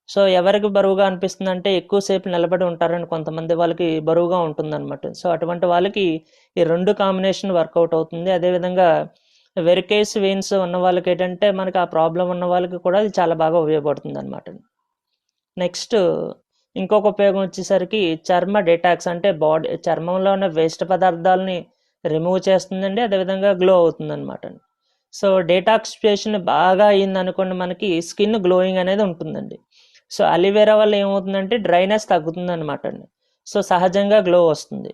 సో ఎవరికి బరువుగా అనిపిస్తుందంటే ఎక్కువసేపు నిలబడి ఉంటారని కొంతమంది వాళ్ళకి బరువుగా ఉంటుంది అనమాట. సో అటువంటి వాళ్ళకి ఈ రెండు కాంబినేషన్ వర్కౌట్ అవుతుంది. అదేవిధంగా వెరికేస్ వెయిన్స్ ఉన్న వాళ్ళకి ఏంటంటే మనకి ఆ ప్రాబ్లం ఉన్న వాళ్ళకి కూడా ఇది చాలా బాగా ఉపయోగపడుతుంది అనమాట. నెక్స్ట్ ఇంకొక ఉపయోగం వచ్చేసరికి చర్మ డెటాక్స్, అంటే బాడీ చర్మంలో ఉన్న వేస్ట్ పదార్థాలని రిమూవ్ చేస్తుందండి. అదేవిధంగా గ్లో అవుతుంది అనమాట. సో డేటాక్సిఫికేషన్ బాగా అయింది అనుకోండి మనకి స్కిన్ గ్లోయింగ్ అనేది ఉంటుందండి. సో అలివెరా వల్ల ఏమవుతుందంటే డ్రైనెస్ తగ్గుతుంది అనమాట అండి. సో సహజంగా గ్లో వస్తుంది.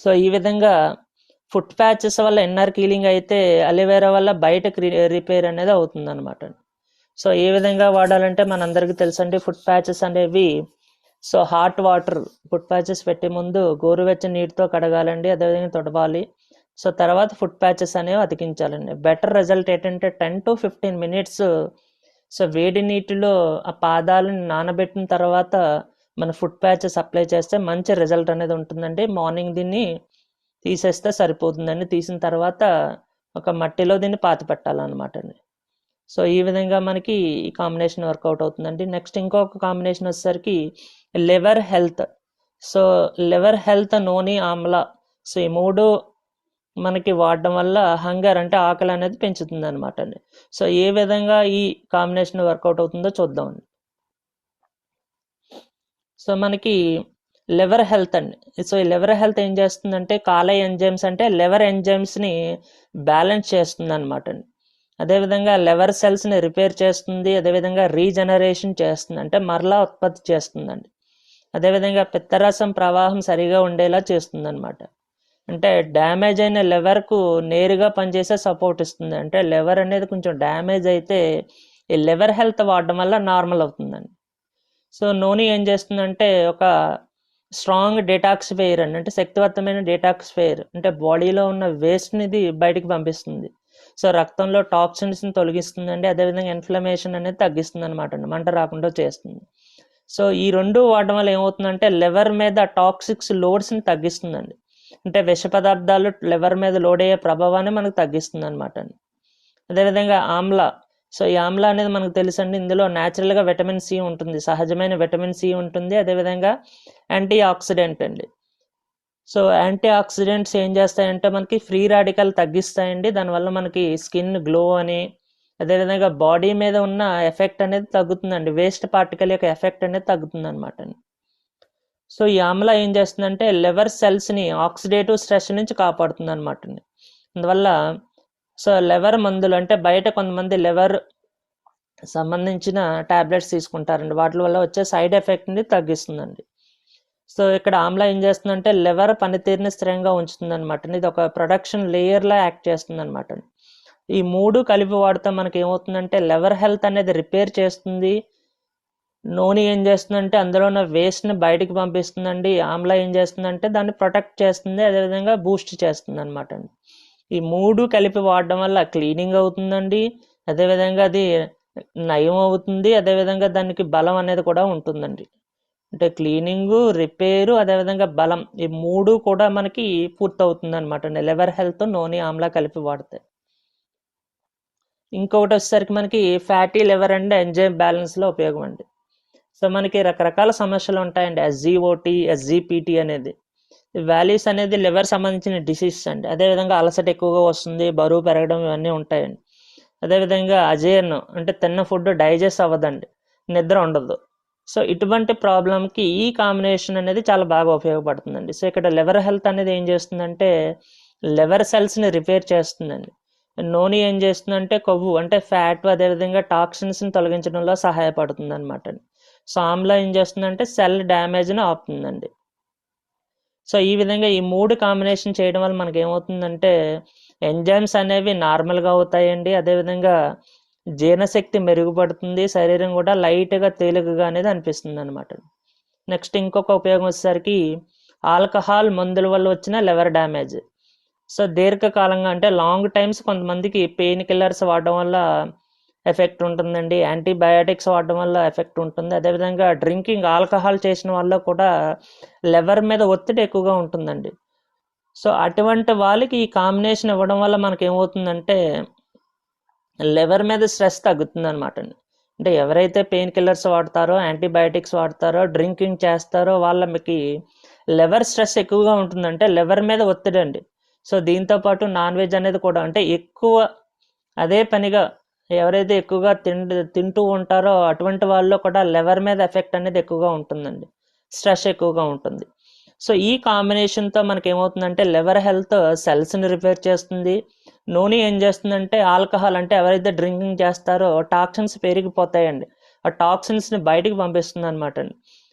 సో ఈ విధంగా ఫుట్ ప్యాచెస్ వల్ల ఇన్నర్ కీలింగ్ అయితే అలివెరా వల్ల బయట రిపేర్ అనేది అవుతుంది అనమాట. సో ఏ విధంగా వాడాలంటే మనందరికీ తెలుసండి, ఫుట్ ప్యాచెస్ అనేవి so hot water foot patches పెట్టే ముందు గోరువెచ్చని నీటితో కడగాలండి, అదేవిధంగా తొడవాలి. సో తర్వాత ఫుట్ ప్యాచెస్ అనేవి అతికించాలండి. బెటర్ రిజల్ట్ ఏంటంటే 10 to 15 minutes సో వేడి నీటిలో ఆ పాదాలను నానబెట్టిన తర్వాత మన ఫుట్ ప్యాచెస్ అప్లై చేస్తే మంచి రిజల్ట్ అనేది ఉంటుందండి. మార్నింగ్ దీన్ని తీసేస్తే సరిపోతుందండి. తీసిన తర్వాత ఒక మట్టిలో దీన్ని పాతి పెట్టాలన్నమాట అండి. సో ఈ విధంగా మనకి ఈ కాంబినేషన్ వర్కౌట్ అవుతుందండి. నెక్స్ట్ ఇంకొక కాంబినేషన్ వచ్చేసరికి liver health. So liver health, noni, amla, so ఈ మూడు మనకి వాడడం వల్ల హంగర్ అంటే ఆకలి అనేది పెంచుతుంది అనమాట అండి. సో ఏ విధంగా ఈ కాంబినేషన్ వర్కౌట్ అవుతుందో చూద్దామండి. సో మనకి లివర్ హెల్త్ అండి. సో ఈ లివర్ హెల్త్ ఏం చేస్తుందంటే కాలేయ ఎంజైమ్స్ అంటే లివర్ ఎంజైమ్స్ని బ్యాలెన్స్ చేస్తుంది అనమాట అండి. అదేవిధంగా లివర్ సెల్స్ని రిపేర్ చేస్తుంది. అదేవిధంగా రీజనరేషన్ చేస్తుంది, అంటే మరలా ఉత్పత్తి చేస్తుందండి. అదేవిధంగా పిత్తరసం ప్రవాహం సరిగా ఉండేలా చేస్తుంది అనమాట. అంటే డ్యామేజ్ అయిన లివర్కు నేరుగా పనిచేసే సపోర్ట్ ఇస్తుంది. అంటే లివర్ అనేది కొంచెం డ్యామేజ్ అయితే ఈ లివర్ హెల్త్ వాడడం వల్ల నార్మల్ అవుతుందండి. సో నోని ఏం చేస్తుందంటే ఒక స్ట్రాంగ్ డేటాక్సిఫైయర్ అండి, అంటే శక్తివంతమైన డేటాక్సిఫైయర్, అంటే బాడీలో ఉన్న వేస్ట్ని ఇది బయటికి పంపిస్తుంది. సో రక్తంలో టాక్సిన్స్ని తొలగిస్తుందండి. అదేవిధంగా ఇన్ఫ్లమేషన్ అనేది తగ్గిస్తుంది అనమాట అండి, మంట రాకుండా చేస్తుంది. సో ఈ రెండు వాడడం వల్ల ఏమవుతుందంటే లివర్ మీద టాక్సిక్స్ లోడ్స్ని తగ్గిస్తుందండి, అంటే విష పదార్థాలు లివర్ మీద లోడ్ అయ్యే ప్రభావాన్ని మనకు తగ్గిస్తుంది అనమాట అండి. అదేవిధంగా ఆమ్లా. సో ఈ ఆమ్లా అనేది మనకు తెలుసండి, ఇందులో న్యాచురల్గా విటమిన్ సి ఉంటుంది, సహజమైన విటమిన్ సి ఉంటుంది. అదేవిధంగా యాంటీ ఆక్సిడెంట్ అండి. సో యాంటీ ఆక్సిడెంట్స్ ఏం చేస్తాయంటే మనకి ఫ్రీ రాడికల్ తగ్గిస్తాయండి. దానివల్ల మనకి స్కిన్ గ్లో అని, అదేవిధంగా బాడీ మీద ఉన్న ఎఫెక్ట్ అనేది తగ్గుతుందండి, వేస్ట్ పార్టికల్ యొక్క ఎఫెక్ట్ అనేది తగ్గుతుంది అనమాట అండి. సో ఈ ఆమ్లా ఏం చేస్తుందంటే లివర్ సెల్స్ని ఆక్సిడేటివ్ స్ట్రెస్ నుంచి కాపాడుతుంది అనమాట అండి. అందువల్ల సో లివర్ మందులు అంటే బయట కొంతమంది లివర్ సంబంధించిన టాబ్లెట్స్ తీసుకుంటారండి, వాటి వల్ల వచ్చే సైడ్ ఎఫెక్ట్ని తగ్గిస్తుందండి. సో ఇక్కడ ఆమ్లా ఏం చేస్తుందంటే లివర్ పనితీరుని స్థిరంగా ఉంచుతుంది అనమాట. ఇది ఒక ప్రొడక్షన్ లేయర్లా యాక్ట్ చేస్తుంది అనమాట. ఈ మూడు కలిపి వాడితే మనకి ఏమవుతుందంటే లివర్ హెల్త్ అనేది రిపేర్ చేస్తుంది. నోని ఏం చేస్తుందంటే అందులో ఉన్న వేస్ట్ని బయటికి పంపిస్తుందండి. ఆమ్లా ఏం చేస్తుందంటే దాన్ని ప్రొటెక్ట్ చేస్తుంది, అదేవిధంగా బూస్ట్ చేస్తుంది అనమాట అండి. ఈ మూడు కలిపి వాడడం వల్ల క్లీనింగ్ అవుతుందండి, అదేవిధంగా అది నయం అవుతుంది, అదేవిధంగా దానికి బలం అనేది కూడా ఉంటుందండి. అంటే క్లీనింగు, రిపేరు, అదేవిధంగా బలం, ఈ మూడు కూడా మనకి పూర్తవుతుంది అనమాట అండి లివర్ హెల్త్, నోని, ఆమ్లా కలిపి వాడితే. ఇంకొకటి వచ్చేసరికి మనకి ఫ్యాటీ లివర్ అండ్ ఎంజైమ్ బ్యాలెన్స్లో ఉపయోగం అండి. సో మనకి రకరకాల సమస్యలు ఉంటాయండి, SGOT, SGPT అనేది. వ్యాలీస్ అనేది లివర్ సంబంధించిన డిసీజ్ అండి. అదేవిధంగా అలసట ఎక్కువగా వస్తుంది, బరువు పెరగడం, ఇవన్నీ ఉంటాయండి. అదేవిధంగా అజీర్ణం, అంటే తిన్న ఫుడ్ డైజెస్ట్ అవ్వదండి, నిద్ర ఉండదు. సో ఇటువంటి ప్రాబ్లంకి ఈ కాంబినేషన్ అనేది చాలా బాగా ఉపయోగపడుతుందండి. సో ఇక్కడ లివర్ హెల్త్ అనేది ఏం చేస్తుందంటే లివర్ సెల్స్ని రిపేర్ చేస్తుందండి. నూనె ఏం చేస్తుందంటే కొవ్వు అంటే ఫ్యాట్ అదేవిధంగా టాక్సిన్స్ని తొలగించడంలో సహాయపడుతుంది అనమాట. సో ఆమ్లా ఏం చేస్తుందంటే సెల్ డ్యామేజ్ని ఆపుతుందండి. సో ఈ విధంగా ఈ 3 కాంబినేషన్ చేయడం వల్ల మనకి ఏమవుతుందంటే ఎంజైమ్స్ అనేవి నార్మల్గా అవుతాయండి. అదేవిధంగా జీర్ణశక్తి మెరుగుపడుతుంది, శరీరం కూడా లైట్గా తేలికగా అనేది అనిపిస్తుంది అనమాట. నెక్స్ట్ ఇంకొక ఉపయోగం వచ్చేసరికి ఆల్కహాల్ మందుల వల్ల వచ్చిన లివర్ డ్యామేజ్. సో దీర్ఘకాలంగా అంటే లాంగ్ టైమ్స్ కొంతమందికి పెయిన్ కిల్లర్స్ వాడడం వల్ల ఎఫెక్ట్ ఉంటుందండి, యాంటీబయాటిక్స్ వాడడం వల్ల ఎఫెక్ట్ ఉంటుంది. అదేవిధంగా డ్రింకింగ్ ఆల్కహాల్ చేసిన వల్ల కూడా లివర్ మీద ఒత్తిడి ఎక్కువగా ఉంటుందండి. సో అటువంటి వాళ్ళకి ఈ కాంబినేషన్ ఇవ్వడం వల్ల మనకి ఏమవుతుందంటే లివర్ మీద స్ట్రెస్ తగ్గుతుంది అనమాట. అంటే ఎవరైతే పెయిన్ కిల్లర్స్ వాడతారో, యాంటీబయాటిక్స్ వాడతారో, డ్రింకింగ్ చేస్తారో వాళ్ళకి లివర్ స్ట్రెస్ ఎక్కువగా ఉంటుందంటే లివర్ మీద ఒత్తిడి అండి. సో దీంతోపాటు నాన్ వెజ్ అనేది కూడా అంటే ఎక్కువ అదే పనిగా ఎవరైతే ఎక్కువగా తింటూ ఉంటారో అటువంటి వాళ్ళు కూడా లివర్ మీద ఎఫెక్ట్ అనేది ఎక్కువగా ఉంటుందండి, స్ట్రెస్ ఎక్కువగా ఉంటుంది. సో ఈ కాంబినేషన్తో మనకి ఏమవుతుందంటే లివర్ హెల్త్ సెల్స్ని రిపేర్ చేస్తుంది. నూనె ఏం చేస్తుందంటే ఆల్కహాల్ అంటే ఎవరైతే డ్రింకింగ్ చేస్తారో టాక్సిన్స్ పెరిగిపోతాయండి, ఆ టాక్సిన్స్ని బయటికి పంపిస్తుంది అనమాట.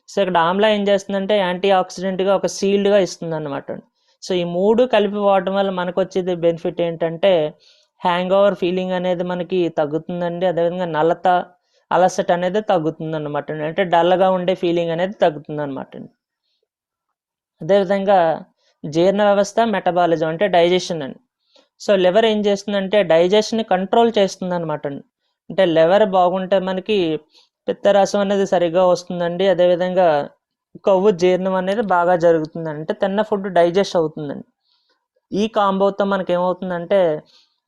సో ఇక్కడ ఆమ్లా ఏం చేస్తుందంటే యాంటీ ఆక్సిడెంట్గా ఒక సీల్డ్గా ఇస్తుంది అనమాట. సో ఈ 3 కలిపి వాడడం వల్ల మనకు వచ్చేది బెనిఫిట్ ఏంటంటే హ్యాంగ్ ఓవర్ ఫీలింగ్ అనేది మనకి తగ్గుతుందండి. అదేవిధంగా నలత అలసట అనేది తగ్గుతుంది అనమాట. అంటే డల్గా ఉండే ఫీలింగ్ అనేది తగ్గుతుంది అనమాట. అదేవిధంగా జీర్ణ వ్యవస్థ, మెటబాలిజం అంటే డైజెషన్ అండి. సో లివర్ ఏం చేస్తుందంటే డైజెషన్ని కంట్రోల్ చేస్తుంది అనమాట. అంటే లివర్ బాగుంటే మనకి పిత్తరసం అనేది సరిగ్గా వస్తుందండి. అదేవిధంగా కొవ్వు జీర్ణం అనేది బాగా జరుగుతుందండి, అంటే తిన్న ఫుడ్ డైజెస్ట్ అవుతుందండి. ఈ కాంబోతో మనకి ఏమవుతుందంటే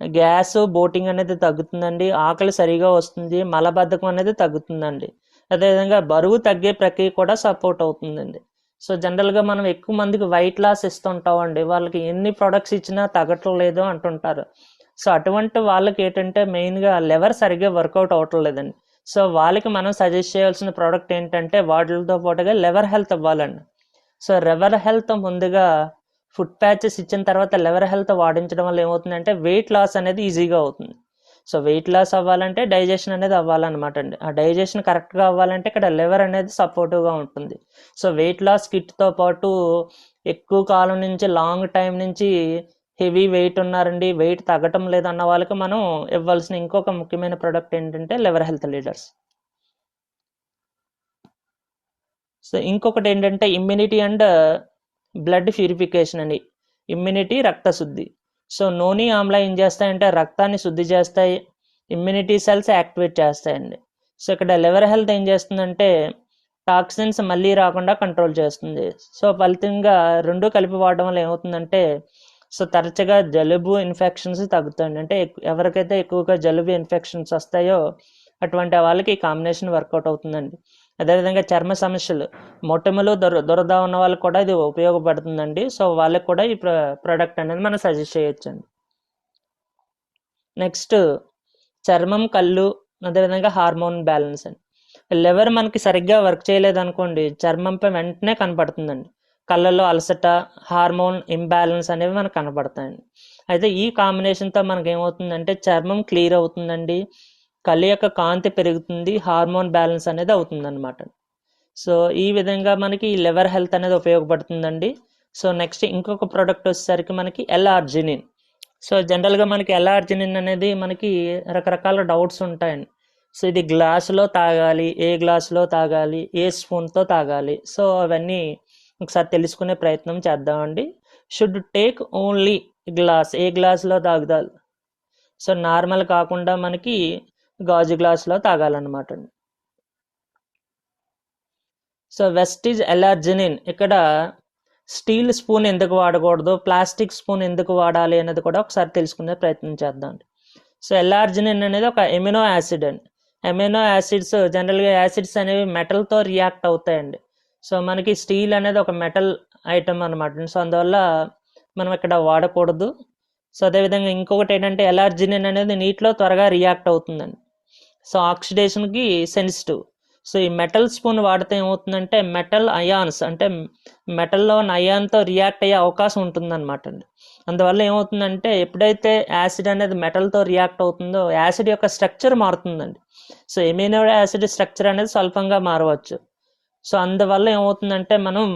గ్యాస్ బోటింగ్ అనేది తగ్గుతుందండి, ఆకలి సరిగా వస్తుంది, మలబద్ధకం అనేది తగ్గుతుందండి. అదేవిధంగా బరువు తగ్గే ప్రక్రియ కూడా సపోర్ట్ అవుతుందండి. సో జనరల్గా మనం ఎక్కువ మందికి వెయిట్ లాస్ ఇస్తుంటామండి, వాళ్ళకి ఎన్ని ప్రొడక్ట్స్ ఇచ్చినా తగ్గట్లేదు అంటుంటారు. సో అటువంటి వాళ్ళకి ఏంటంటే మెయిన్గా లివర్ సరిగ్గా వర్కౌట్ అవ్వటం లేదండి. సో వాళ్ళకి మనం సజెస్ట్ చేయాల్సిన ప్రోడక్ట్ ఏంటంటే వాటితో పాటుగా లివర్ హెల్త్ ఇవ్వాలండి. సో లివర్ హెల్త్ ముందుగా ఫుడ్ ప్యాచెస్ ఇచ్చిన తర్వాత లివర్ హెల్త్ వాడించడం వల్ల ఏమవుతుందంటే వెయిట్ లాస్ అనేది ఈజీగా అవుతుంది. సో వెయిట్ లాస్ అవ్వాలంటే డైజెషన్ అనేది అవ్వాలన్నమాట అండి. ఆ డైజెషన్ కరెక్ట్గా అవ్వాలంటే ఇక్కడ లివర్ అనేది సపోర్టివ్గా ఉంటుంది. సో వెయిట్ లాస్ కిట్తో పాటు ఎక్కువ కాలం నుంచి లాంగ్ టైం నుంచి హెవీ వెయిట్ ఉన్నారండి, వెయిట్ తగ్గటం లేదన్న వాళ్ళకి మనం ఇవ్వాల్సిన ఇంకొక ముఖ్యమైన ప్రోడక్ట్ ఏంటంటే లివర్ హెల్త్ లీడర్స్. సో ఇంకొకటి ఏంటంటే ఇమ్యూనిటీ అండ్ బ్లడ్ ప్యూరిఫికేషన్ అని. ఇమ్యూనిటీ రక్తశుద్ధి. సో నూనె ఆమ్లా ఏం చేస్తాయంటే రక్తాన్ని శుద్ధి చేస్తాయి, ఇమ్యూనిటీ సెల్స్ యాక్టివేట్ చేస్తాయండి. సో ఇక్కడ లివర్ హెల్త్ ఏం చేస్తుందంటే టాక్సిన్స్ మళ్ళీ రాకుండా కంట్రోల్ చేస్తుంది. సో ఫలితంగా 2 కలిపి వాడడం వల్ల ఏమవుతుందంటే సో తరచుగా జలుబు ఇన్ఫెక్షన్స్ తగ్గుతాయండి. అంటే ఎవరికైతే ఎక్కువగా జలుబు ఇన్ఫెక్షన్స్ వస్తాయో అటువంటి వాళ్ళకి ఈ కాంబినేషన్ వర్కౌట్ అవుతుందండి. అదేవిధంగా చర్మ సమస్యలు, మొటిమలు, దురద ఉన్న వాళ్ళకి కూడా ఇది ఉపయోగపడుతుందండి. సో వాళ్ళకి కూడా ఈ ప్రోడక్ట్ అనేది మనం సజెస్ట్ చేయొచ్చండి. నెక్స్ట్ చర్మం, కళ్ళు, అదేవిధంగా హార్మోన్ బ్యాలెన్స్ అండి. లివర్ మనకి సరిగ్గా వర్క్ చేయలేదు అనుకోండి చర్మంపై వెంటనే కనపడుతుందండి. కళ్ళల్లో అలసట, హార్మోన్ ఇంబ్యాలెన్స్ అనేవి మనకు కనపడతాయండి. అయితే ఈ కాంబినేషన్తో మనకి ఏమవుతుందంటే చర్మం క్లియర్ అవుతుందండి, కళ్ళ యొక్క కాంతి పెరుగుతుంది, హార్మోన్ బ్యాలెన్స్ అనేది అవుతుంది అనమాట. సో ఈ విధంగా మనకి లివర్ హెల్త్ అనేది ఉపయోగపడుతుందండి. సో నెక్స్ట్ ఇంకొక ప్రోడక్ట్ వచ్చేసరికి మనకి ఎల్-ఆర్జినిన్. సో జనరల్గా మనకి ఎల్-ఆర్జినిన్ అనేది మనకి రకరకాల డౌట్స్ ఉంటాయండి. సో ఇది గ్లాసులో తాగాలి, ఏ గ్లాసులో తాగాలి, ఏ స్పూన్తో తాగాలి, సో అవన్నీ ఒకసారి తెలుసుకునే ప్రయత్నం చేద్దామండి. షుడ్ టేక్ ఓన్లీ గ్లాస్, ఏ గ్లాసులో తాగుతారు. సో నార్మల్ కాకుండా మనకి గాజు గ్లాసులో తాగాలన్నమాట అండి. So Vestige L-arginine. ఇక్కడ స్టీల్ స్పూన్ ఎందుకు వాడకూడదు, ప్లాస్టిక్ స్పూన్ ఎందుకు వాడాలి అనేది కూడా ఒకసారి తెలుసుకునే ప్రయత్నం చేద్దాం. సో ఎల్-ఆర్జినిన్ అనేది ఒక ఎమినో యాసిడ్ అండి. ఎమినో యాసిడ్స్ జనరల్గా యాసిడ్స్ అనేవి మెటల్తో రియాక్ట్ అవుతాయండి. సో మనకి స్టీల్ అనేది ఒక మెటల్ ఐటమ్ అనమాట. సో అందువల్ల మనం ఇక్కడ వాడకూడదు. సో అదేవిధంగా ఇంకొకటి ఏంటంటే ఎల్-ఆర్జినిన్ అనేది నీటిలో త్వరగా రియాక్ట్ అవుతుందండి. సో ఆక్సిడేషన్కి సెన్సిటివ్. సో ఈ మెటల్ స్పూన్ వాడితే ఏమవుతుందంటే మెటల్ అయాన్స్ అంటే మెటల్లో ఉన్న అయాన్తో రియాక్ట్ అయ్యే అవకాశం ఉంటుందన్నమాట అండి. అందువల్ల ఏమవుతుందంటే ఎప్పుడైతే యాసిడ్ అనేది మెటల్తో రియాక్ట్ అవుతుందో యాసిడ్ యొక్క స్ట్రక్చర్ మారుతుందండి. సో ఎమినో యాసిడ్ స్ట్రక్చర్ అనేది స్వల్పంగా మారవచ్చు. సో అందువల్ల ఏమవుతుందంటే మనం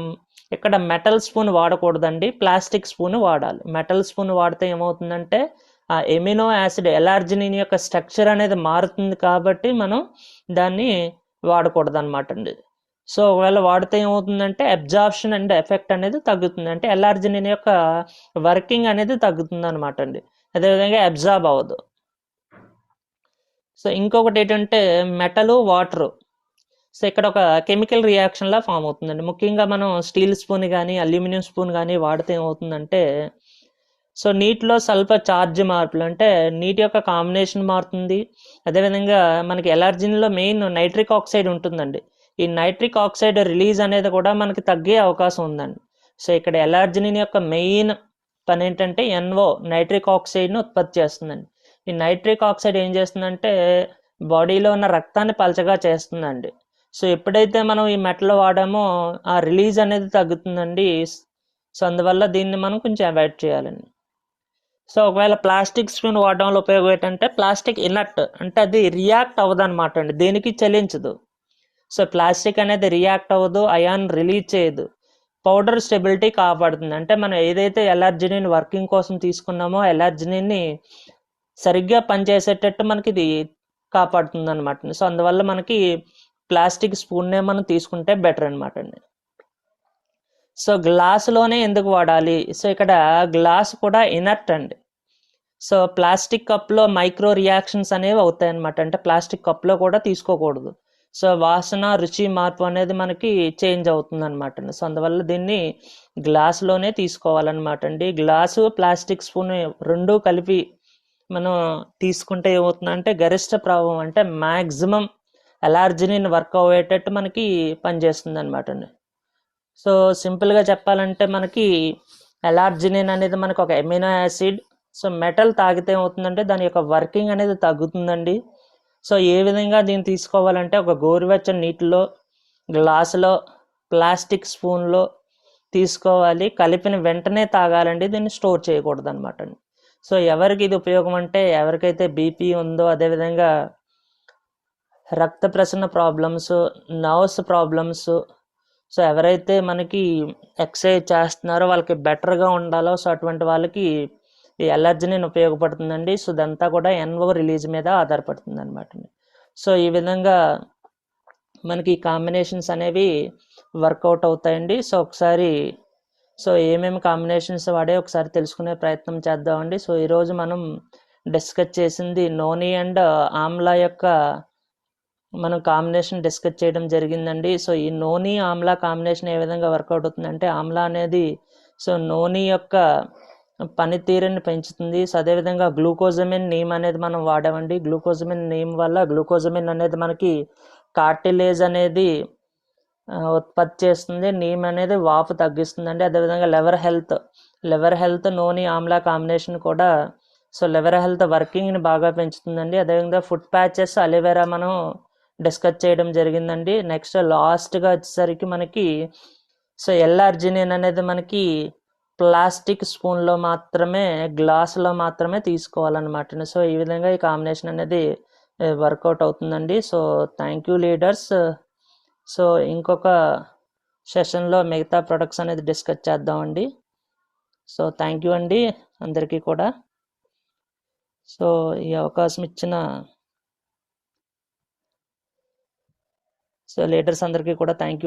ఇక్కడ మెటల్ స్పూన్ వాడకూడదండి, ప్లాస్టిక్ స్పూన్ వాడాలి. మెటల్ స్పూన్ వాడితే ఏమవుతుందంటే ఆ ఎమినో యాసిడ్ ఎలార్జినిన్ యొక్క స్ట్రక్చర్ అనేది మారుతుంది కాబట్టి మనం దాన్ని వాడకూడదు అనమాట అండి. సో ఒకవేళ వాడితే ఏమవుతుందంటే అబ్జార్ప్షన్ అండ్ ఎఫెక్ట్ అనేది తగ్గుతుంది, అంటే ఎలార్జినిన్ యొక్క వర్కింగ్ అనేది తగ్గుతుంది అనమాట అండి. అదేవిధంగా అబ్జార్బ్ అవ్వదు. సో ఇంకొకటి ఏంటంటే మెటలు వాటరు. సో ఇక్కడ ఒక కెమికల్ రియాక్షన్లా ఫామ్ అవుతుందండి. ముఖ్యంగా మనం స్టీల్ స్పూన్ కానీ అల్యూమినియం స్పూన్ కానీ వాడితే ఏమవుతుందంటే సో నీటిలో స్వల్ప ఛార్జ్ మార్పులు, అంటే నీటి యొక్క కాంబినేషన్ మారుతుంది. అదేవిధంగా మనకి ఎలర్జీలో మెయిన్ నైట్రిక్ ఆక్సైడ్ ఉంటుందండి. ఈ నైట్రిక్ ఆక్సైడ్ రిలీజ్ అనేది కూడా మనకి తగ్గే అవకాశం ఉందండి. సో ఇక్కడ ఎలర్జినిన్ యొక్క మెయిన్ పని ఏంటంటే NO నైట్రిక్ ఆక్సైడ్ని ఉత్పత్తి చేస్తుందండి. ఈ నైట్రిక్ ఆక్సైడ్ ఏం చేస్తుందంటే బాడీలో ఉన్న రక్తాన్ని పలచగా చేస్తుందండి. సో ఎప్పుడైతే మనం ఈ మెటల్ వాడామో ఆ రిలీజ్ అనేది తగ్గుతుందండి. సో అందువల్ల దీన్ని మనం కొంచెం అవాయిడ్ చేయాలండి. సో ఒకవేళ ప్లాస్టిక్ స్పూన్ వాడడంలో ఉపయోగం ఏంటంటే ప్లాస్టిక్ ఇనర్ట్, అంటే అది రియాక్ట్ అవ్వదు అనమాట అండి, దేనికి చలించదు. సో ప్లాస్టిక్ అనేది రియాక్ట్ అవ్వదు, అయాన్ రిలీజ్ చేయదు, పౌడర్ స్టెబిలిటీ కాపాడుతుంది. అంటే మనం ఏదైతే ఎలర్జినిన్ వర్కింగ్ కోసం తీసుకున్నామో ఎలర్జినిన్ని సరిగ్గా పనిచేసేటట్టు మనకి ఇది కాపాడుతుంది అనమాట. సో అందువల్ల మనకి ప్లాస్టిక్ స్పూన్నే మనం తీసుకుంటే బెటర్ అనమాట అండి. సో గ్లాసులోనే ఎందుకు వాడాలి? సో ఇక్కడ గ్లాస్ కూడా ఇనర్ట్ అండి. సో ప్లాస్టిక్ కప్లో మైక్రో రియాక్షన్స్ అనేవి అవుతాయి అనమాట, అంటే ప్లాస్టిక్ కప్లో కూడా తీసుకోకూడదు. సో వాసన రుచి మార్పు అనేది మనకి చేంజ్ అవుతుంది అనమాట అండి. సో అందువల్ల దీన్ని గ్లాసులోనే తీసుకోవాలన్నమాట అండి. గ్లాసు ప్లాస్టిక్ స్పూన్ రెండూ కలిపి మనం తీసుకుంటే ఏమవుతుందంటే గరిష్ట ప్రభావం, అంటే మ్యాక్సిమం ఎలర్జినిన్ వర్క్ అయ్యేటట్టు మనకి పనిచేస్తుంది అనమాట అండి. సో సింపుల్గా చెప్పాలంటే మనకి ఎలర్జినిన్ అనేది మనకు ఒక ఎమినో యాసిడ్. సో మెటల్ తాగితే ఏమవుతుందంటే దాని యొక్క వర్కింగ్ అనేది తగ్గుతుందండి. సో ఏ విధంగా దీన్ని తీసుకోవాలంటే ఒక గోరువెచ్చని నీటిలో గ్లాసులో ప్లాస్టిక్ స్పూన్లో తీసుకోవాలి, కలిపిన వెంటనే తాగాలండి, దీన్ని స్టోర్ చేయకూడదు అనమాట అండి. సో ఎవరికి ఇది ఉపయోగం అంటే ఎవరికైతే బీపీ ఉందో, అదేవిధంగా రక్త ప్రసరణ ప్రాబ్లమ్స్, నర్వ్స్ ప్రాబ్లమ్స్, సో ఎవరైతే మనకి ఎక్సర్సైజ్ చేస్తున్నారో వాళ్ళకి బెటర్గా ఉండాలో, సో అటువంటి వాళ్ళకి ఈ ఎలర్జినిన్ ఉపయోగపడుతుందండి. సో ఇదంతా కూడా NO రిలీజ్ మీద ఆధారపడుతుంది అనమాట. సో ఈ విధంగా మనకి కాంబినేషన్స్ అనేవి వర్కౌట్ అవుతాయండి. సో ఒకసారి సో ఏమేమి కాంబినేషన్స్ వాడే ఒకసారి తెలుసుకునే ప్రయత్నం చేద్దామండి. సో ఈరోజు మనం డిస్కస్ చేసింది నోని అండ్ ఆమ్లా యొక్క మనం కాంబినేషన్ డిస్కస్ చేయడం జరిగిందండి. సో ఈ నోని ఆమ్లా కాంబినేషన్ ఏ విధంగా వర్కౌట్ అవుతుందంటే ఆమ్లా అనేది సో నోని యొక్క పనితీరుని పెంచుతుంది. సో అదేవిధంగా గ్లూకోజమిన్ నీమ్ అనేది మనం వాడామండి. గ్లూకోజమిన్ నీమ్ వల్ల గ్లూకోజమిన్ అనేది మనకి కార్టిలేజ్ అనేది ఉత్పత్తి చేస్తుంది. నీమ్ అనేది వాపు తగ్గిస్తుందండి. అదేవిధంగా liver health noni Amla combination కూడా సో లివర్ హెల్త్ వర్కింగ్ని బాగా పెంచుతుందండి. అదేవిధంగా ఫుడ్ ప్యాచెస్ అలోవెరా మనం డిస్కస్ చేయడం జరిగిందండి. నెక్స్ట్ లాస్ట్గా వచ్చేసరికి మనకి సో ఎల్ఆర్జినిన్ అనేది మనకి ప్లాస్టిక్ స్పూన్లో మాత్రమే, గ్లాసులో మాత్రమే తీసుకోవాలన్నమాట. సో ఈ విధంగా ఈ కాంబినేషన్ అనేది వర్కౌట్ అవుతుందండి. So thank you leaders. So ఇంకొక సెషన్లో మిగతా ప్రొడక్ట్స్ అనేది డిస్కస్ చేద్దామండి. సో థ్యాంక్ యూ అండి అందరికీ కూడా. సో ఈ అవకాశం ఇచ్చిన సో లీడర్స్ అందరికీ కూడా థ్యాంక్ యూ.